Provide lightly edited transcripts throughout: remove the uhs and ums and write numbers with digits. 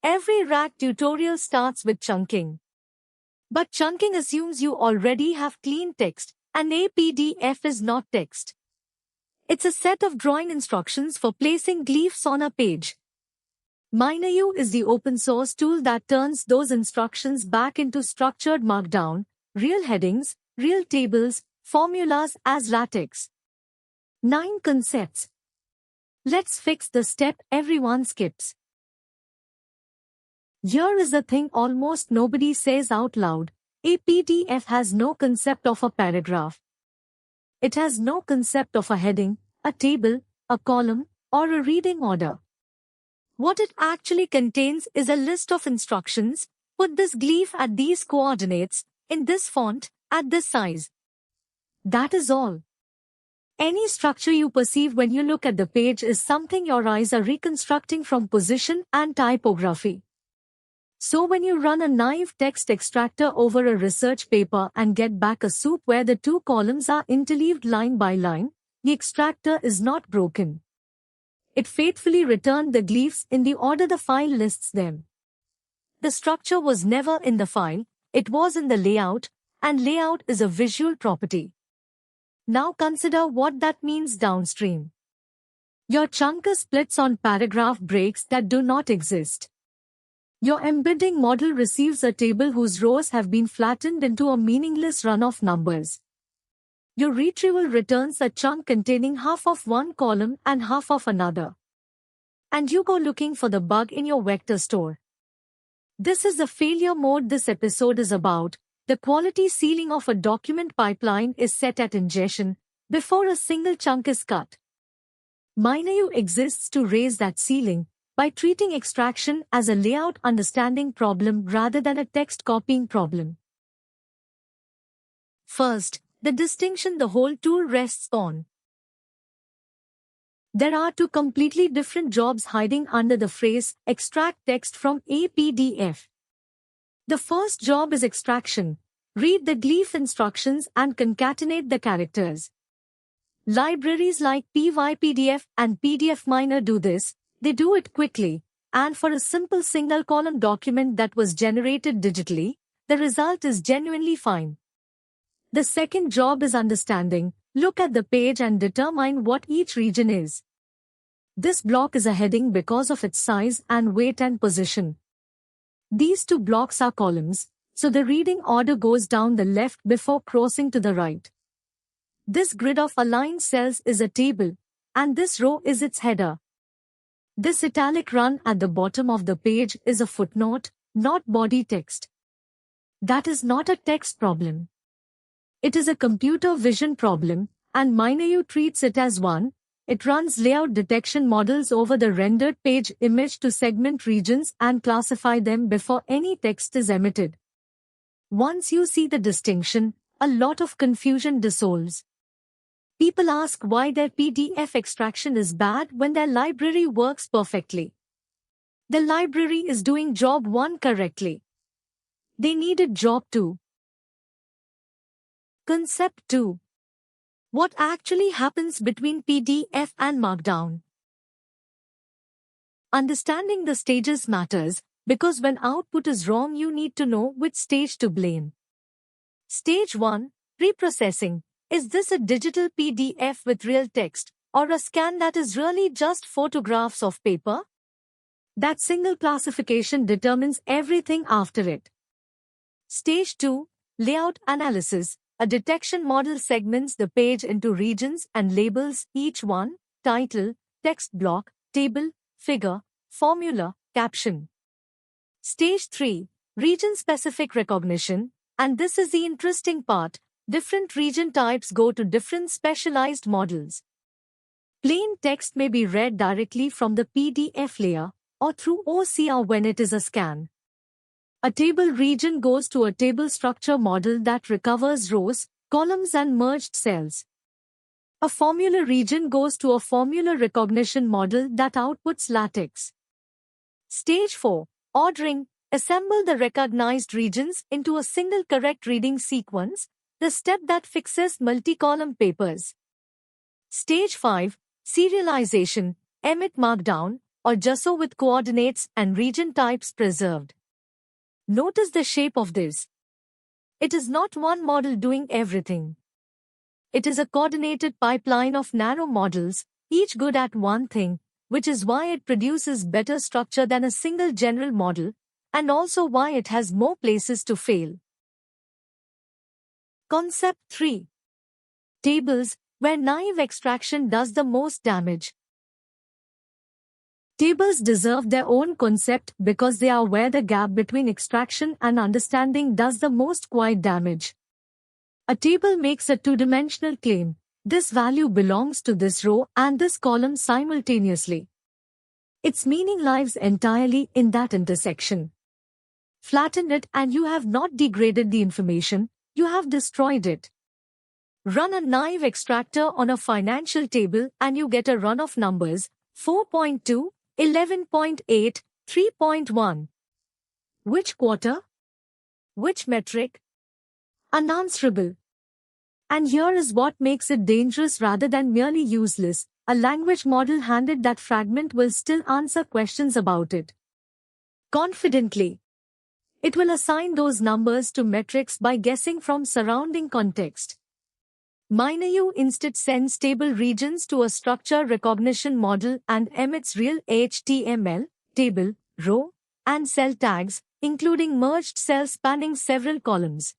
Every RAG tutorial starts with chunking. But chunking assumes you already have clean text, and a PDF is not text. It's a set of drawing instructions for placing glyphs on a page. MinerU is the open source tool that turns those instructions back into structured markdown, real headings, real tables, formulas as LaTeX. 9 concepts. Let's fix the step everyone skips. Here is the thing almost nobody says out loud. A PDF has no concept of a paragraph. It has no concept of a heading, a table, a column, or a reading order. What it actually contains is a list of instructions. Put this glyph at these coordinates, in this font, at this size. That is all. Any structure you perceive when you look at the page is something your eyes are reconstructing from position and typography. So when you run a naive text extractor over a research paper and get back a soup where the 2 columns are interleaved line by line, the extractor is not broken. It faithfully returned the glyphs in the order the file lists them. The structure was never in the file, it was in the layout, and layout is a visual property. Now consider what that means downstream. Your chunker splits on paragraph breaks that do not exist. Your embedding model receives a table whose rows have been flattened into a meaningless run of numbers. Your retrieval returns a chunk containing half of one column and half of another. And you go looking for the bug in your vector store. This is the failure mode this episode is about. The quality ceiling of a document pipeline is set at ingestion before a single chunk is cut. MinerU exists to raise that ceiling by treating extraction as a layout understanding problem rather than a text copying problem. First, the distinction the whole tool rests on. There are 2 completely different jobs hiding under the phrase extract text from a PDF. The first job is extraction. Read the glyph instructions and concatenate the characters. Libraries like PyPDF and PDFminer do this. They do it quickly, and for a simple single-column document that was generated digitally, the result is genuinely fine. The second job is understanding. Look at the page and determine what each region is. This block is a heading because of its size and weight and position. These 2 blocks are columns, so the reading order goes down the left before crossing to the right. This grid of aligned cells is a table, and this row is its header. This italic run at the bottom of the page is a footnote, not body text. That is not a text problem. It is a computer vision problem, and MinerU treats it as one. It runs layout detection models over the rendered page image to segment regions and classify them before any text is emitted. Once you see the distinction, a lot of confusion dissolves. People ask why their PDF extraction is bad when their library works perfectly. The library is doing job 1 correctly. They needed job 2. Concept 2. What actually happens between PDF and Markdown? Understanding the stages matters, because when output is wrong you need to know which stage to blame. Stage 1, Preprocessing. Is this a digital PDF with real text, or a scan that is really just photographs of paper? That single classification determines everything after it. Stage 2, Layout Analysis. A detection model segments the page into regions and labels each one: title, text block, table, figure, formula, caption. Stage 3, Region-specific recognition, and this is the interesting part. Different region types go to different specialized models. Plain text may be read directly from the PDF layer, or through OCR when it is a scan. A table region goes to a table structure model that recovers rows, columns and merged cells. A formula region goes to a formula recognition model that outputs LaTeX. Stage 4, Ordering. Assemble the recognized regions into a single correct reading sequence, the step that fixes multi-column papers. Stage 5, Serialization. Emit Markdown. or JSO with coordinates and region types preserved. Notice the shape of this. It is not one model doing everything. It is a coordinated pipeline of narrow models, each good at one thing, which is why it produces better structure than a single general model, and also why it has more places to fail. Concept 3. Tables, where naive extraction does the most damage. Tables deserve their own concept because they are where the gap between extraction and understanding does the most quiet damage. A table makes a two-dimensional claim. This value belongs to this row and this column simultaneously. Its meaning lies entirely in that intersection. Flatten it and you have not degraded the information, you have destroyed it. Run a naive extractor on a financial table and you get a run of numbers, 4.2, 11.8, 3.1. Which quarter? Which metric? Unanswerable. And here is what makes it dangerous rather than merely useless. A language model handed that fragment will still answer questions about it confidently. It will assign those numbers to metrics by guessing from surrounding context. MineU instead sends table regions to a structure recognition model and emits real HTML, table, row, and cell tags, including merged cells spanning several columns.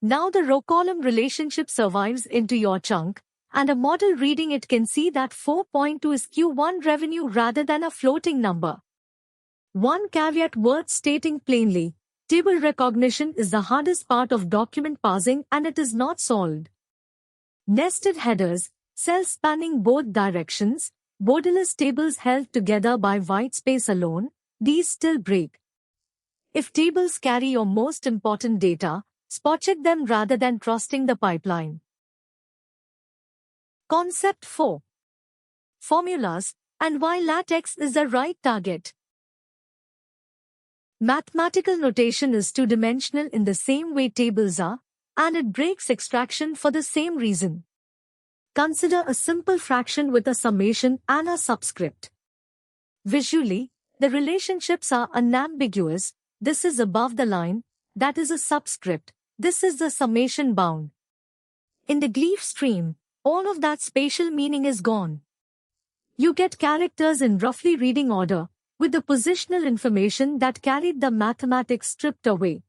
Now the row-column relationship survives into your chunk, and a model reading it can see that 4.2 is Q1 revenue rather than a floating number. One caveat worth stating plainly: table recognition is the hardest part of document parsing and it is not solved. Nested headers, cells spanning both directions, borderless tables held together by white space alone, these still break. If tables carry your most important data, spot-check them rather than trusting the pipeline. Concept 4. Formulas, and why LaTeX is the right target. Mathematical notation is two-dimensional in the same way tables are, and it breaks extraction for the same reason. Consider a simple fraction with a summation and a subscript. Visually, the relationships are unambiguous. This is above the line, that is a subscript, this is the summation bound. In the glyph stream, all of that spatial meaning is gone. You get characters in roughly reading order, with the positional information that carried the mathematics stripped away.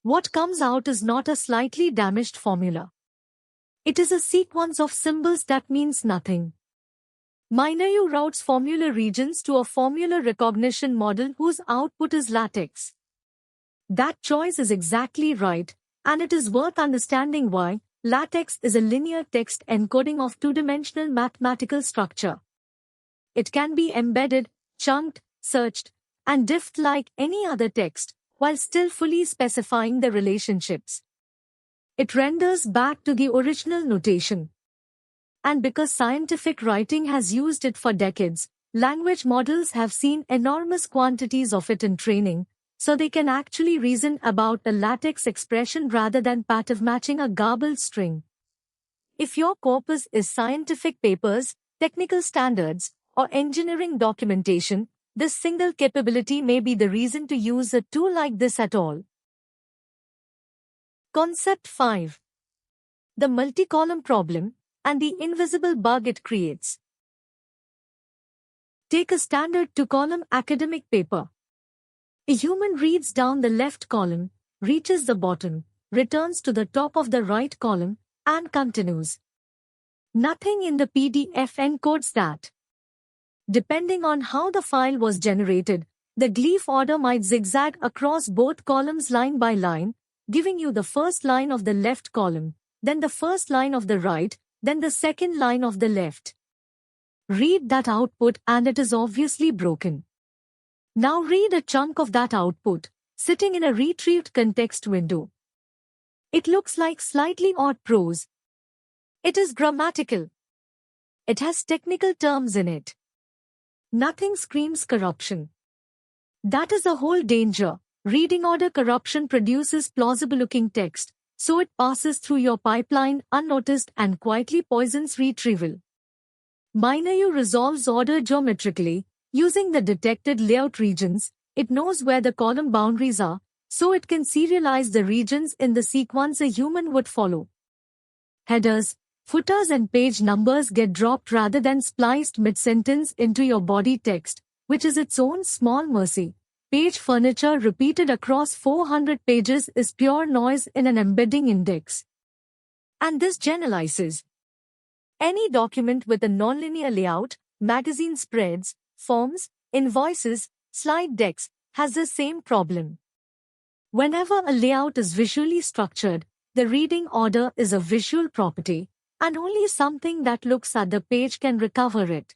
What comes out is not a slightly damaged formula. It is a sequence of symbols that means nothing. MineU routes formula regions to a formula recognition model whose output is LaTeX. That choice is exactly right, and it is worth understanding why. LaTeX is a linear text encoding of two-dimensional mathematical structure. It can be embedded, chunked, searched, and diffed like any other text, while still fully specifying the relationships. It renders back to the original notation. And because scientific writing has used it for decades, language models have seen enormous quantities of it in training, so they can actually reason about a LaTeX expression rather than pattern matching a garbled string. If your corpus is scientific papers, technical standards, or engineering documentation, this single capability may be the reason to use a tool like this at all. Concept 5. The multi-column problem and the invisible bug it creates. Take a standard two-column academic paper. A human reads down the left column, reaches the bottom, returns to the top of the right column, and continues. Nothing in the PDF encodes that. Depending on how the file was generated, the glyph order might zigzag across both columns line by line, giving you the first line of the left column, then the first line of the right, then the second line of the left. Read that output and it is obviously broken. Now read a chunk of that output, sitting in a retrieved context window. It looks like slightly odd prose. It is grammatical. It has technical terms in it. Nothing screams corruption. That is the whole danger. Reading order corruption produces plausible-looking text, so it passes through your pipeline unnoticed and quietly poisons retrieval. MineU resolves order geometrically, Using the detected layout regions, it knows where the column boundaries are, so it can serialize the regions in the sequence a human would follow. Headers, footers and page numbers get dropped rather than spliced mid-sentence into your body text, which is its own small mercy. Page furniture repeated across 400 pages is pure noise in an embedding index. And this generalizes. Any document with a nonlinear layout, magazine spreads, forms, invoices, slide decks, has the same problem. Whenever a layout is visually structured, the reading order is a visual property, and only something that looks at the page can recover it.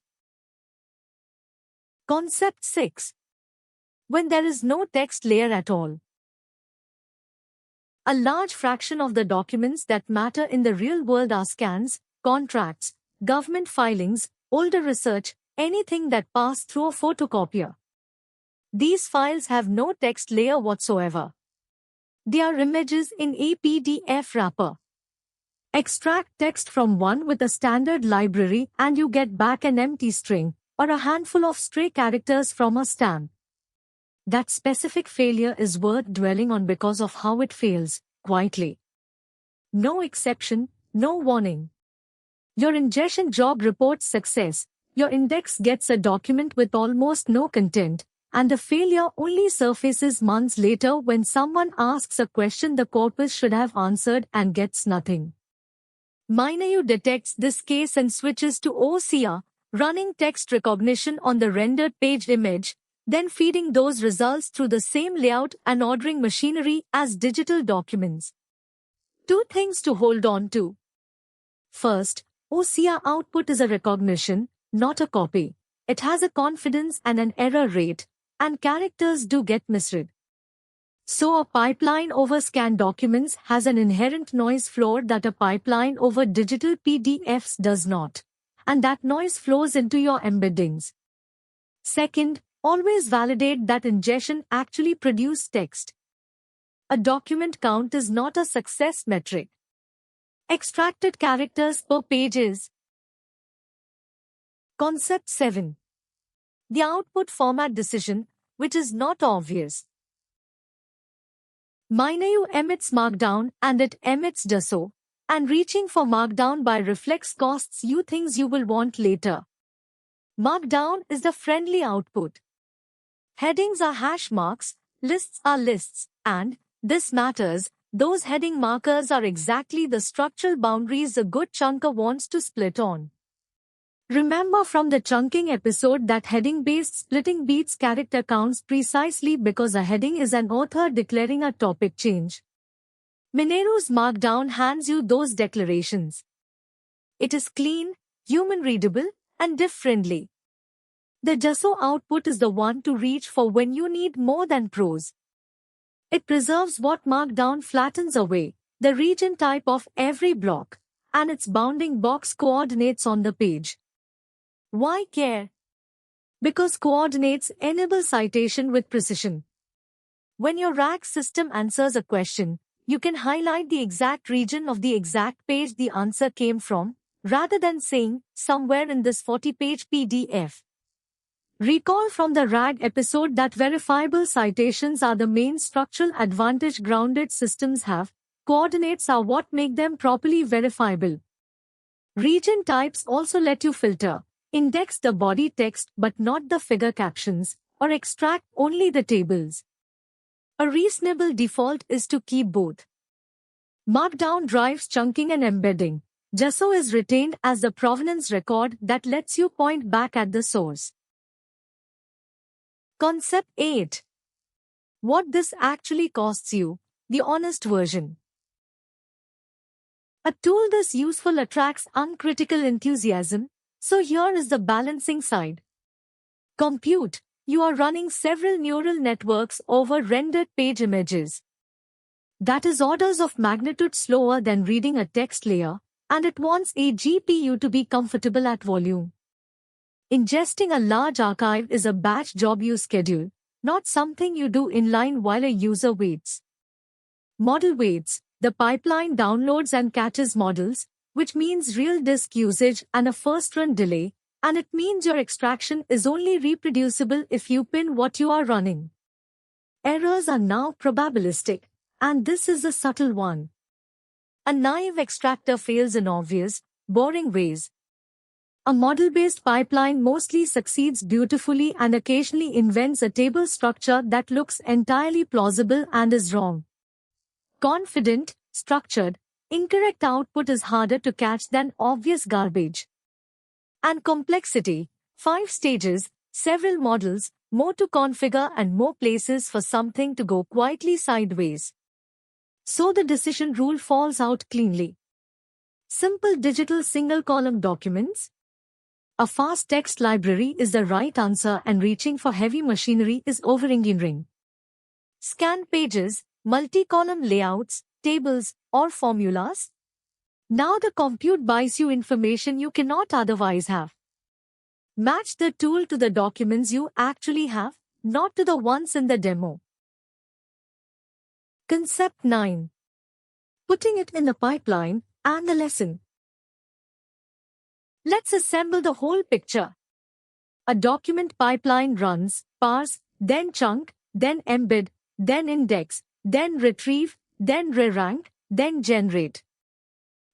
Concept 6. When there is no text layer at all. A large fraction of the documents that matter in the real world are scans, contracts, government filings, older research, anything that passed through a photocopier. These files have no text layer whatsoever. They are images in a PDF wrapper. Extract text from one with a standard library and you get back an empty string, or a handful of stray characters from a stamp. That specific failure is worth dwelling on because of how it fails, quietly. No exception, no warning. Your ingestion job reports success, your index gets a document with almost no content, and the failure only surfaces months later when someone asks a question the corpus should have answered and gets nothing. MinIU detects this case and switches to OCR, running text recognition on the rendered page image, then feeding those results through the same layout and ordering machinery as digital documents. Two things to hold on to. First, OCR output is a recognition, not a copy. It has a confidence and an error rate, and characters do get misread. So a pipeline over scanned documents has an inherent noise floor that a pipeline over digital PDFs does not. And that noise flows into your embeddings. Second, always validate that ingestion actually produced text. A document count is not a success metric. Extracted characters per page is. Concept 7. The output format decision, which is not obvious. MinIU emits Markdown and it emits DASO, and reaching for Markdown by reflex costs you things you will want later. Markdown is the friendly output. Headings are hash marks, lists are lists, and, this matters, those heading markers are exactly the structural boundaries a good chunker wants to split on. Remember from the chunking episode that heading-based splitting beats character counts precisely because a heading is an author declaring a topic change. Mineru's Markdown hands you those declarations. It is clean, human-readable, and diff-friendly. The DASO output is the one to reach for when you need more than prose. It preserves what Markdown flattens away, the region type of every block, and its bounding box coordinates on the page. Why care? Because coordinates enable citation with precision. When your RAG system answers a question, you can highlight the exact region of the exact page the answer came from, rather than saying, somewhere in this 40-page PDF. Recall from the RAG episode that verifiable citations are the main structural advantage grounded systems have. Coordinates are what make them properly verifiable. Region types also let you filter, index the body text but not the figure captions, or extract only the tables. A reasonable default is to keep both. Markdown drives chunking and embedding. DASO is retained as the provenance record that lets you point back at the source. Concept 8. What this actually costs you, the honest version. A tool this useful attracts uncritical enthusiasm, so here is the balancing side. Compute. You are running several neural networks over rendered page images. That is orders of magnitude slower than reading a text layer, and it wants a GPU to be comfortable at volume. Ingesting a large archive is a batch job you schedule, not something you do inline while a user waits. Model waits. The pipeline downloads and catches models, which means real disk usage and a first-run delay, And it means your extraction is only reproducible if you pin what you are running. Errors are now probabilistic, and this is a subtle one. A naive extractor fails in obvious, boring ways. A model-based pipeline mostly succeeds beautifully and occasionally invents a table structure that looks entirely plausible and is wrong. Confident, structured, incorrect output is harder to catch than obvious garbage. And complexity, 5 stages, several models, more to configure and more places for something to go quietly sideways. So the decision rule falls out cleanly. Simple digital single-column documents. A fast text library is the right answer and reaching for heavy machinery is over-engineering. Scan pages, multi-column layouts, tables, or formulas. Now the compute buys you information you cannot otherwise have. Match the tool to the documents you actually have, not to the ones in the demo. Concept 9. Putting it in the pipeline and the lesson. Let's assemble the whole picture. A document pipeline runs, parse, then chunk, then embed, then index, then retrieve, then re-rank, then generate.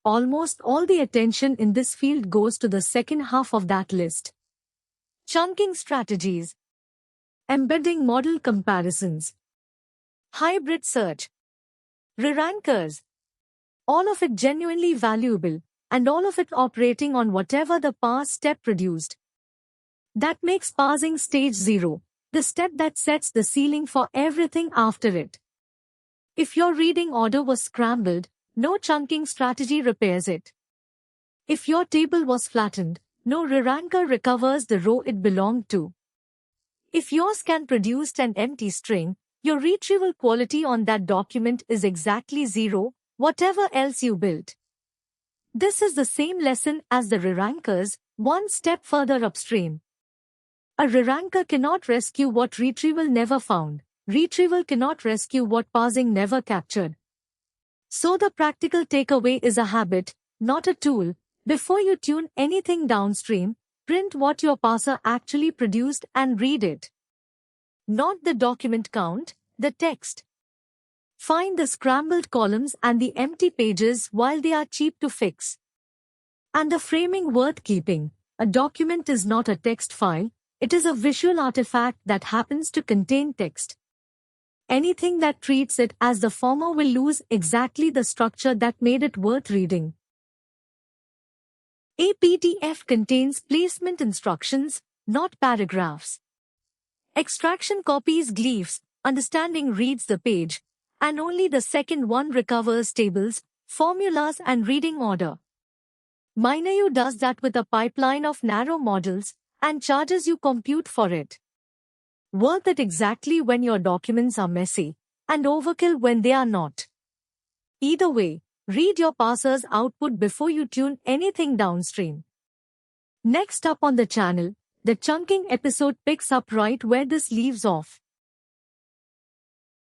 Almost all the attention in this field goes to the second half of that list. Chunking strategies. Embedding model comparisons. Hybrid search. Re-rankers. All of it genuinely valuable, and all of it operating on whatever the parse step produced. That makes parsing stage 0, the step that sets the ceiling for everything after it. If your reading order was scrambled, no chunking strategy repairs it. If your table was flattened, no re-ranker recovers the row it belonged to. If your scan produced an empty string, your retrieval quality on that document is exactly 0, whatever else you built. This is the same lesson as the re-rankers, one step further upstream. A re-ranker cannot rescue what retrieval never found. Retrieval cannot rescue what parsing never captured. So the practical takeaway is a habit, not a tool. Before you tune anything downstream, print what your parser actually produced and read it. Not the document count, the text. Find the scrambled columns and the empty pages while they are cheap to fix. And the framing worth keeping. A document is not a text file, it is a visual artifact that happens to contain text. Anything that treats it as the former will lose exactly the structure that made it worth reading. A PDF contains placement instructions, not paragraphs. Extraction copies glyphs, understanding reads the page, and only the second one recovers tables, formulas and reading order. MineU does that with a pipeline of narrow models and charges you compute for it. Worth it exactly when your documents are messy, and overkill when they are not. Either way, read your parser's output before you tune anything downstream. Next up on the channel, the chunking episode picks up right where this leaves off.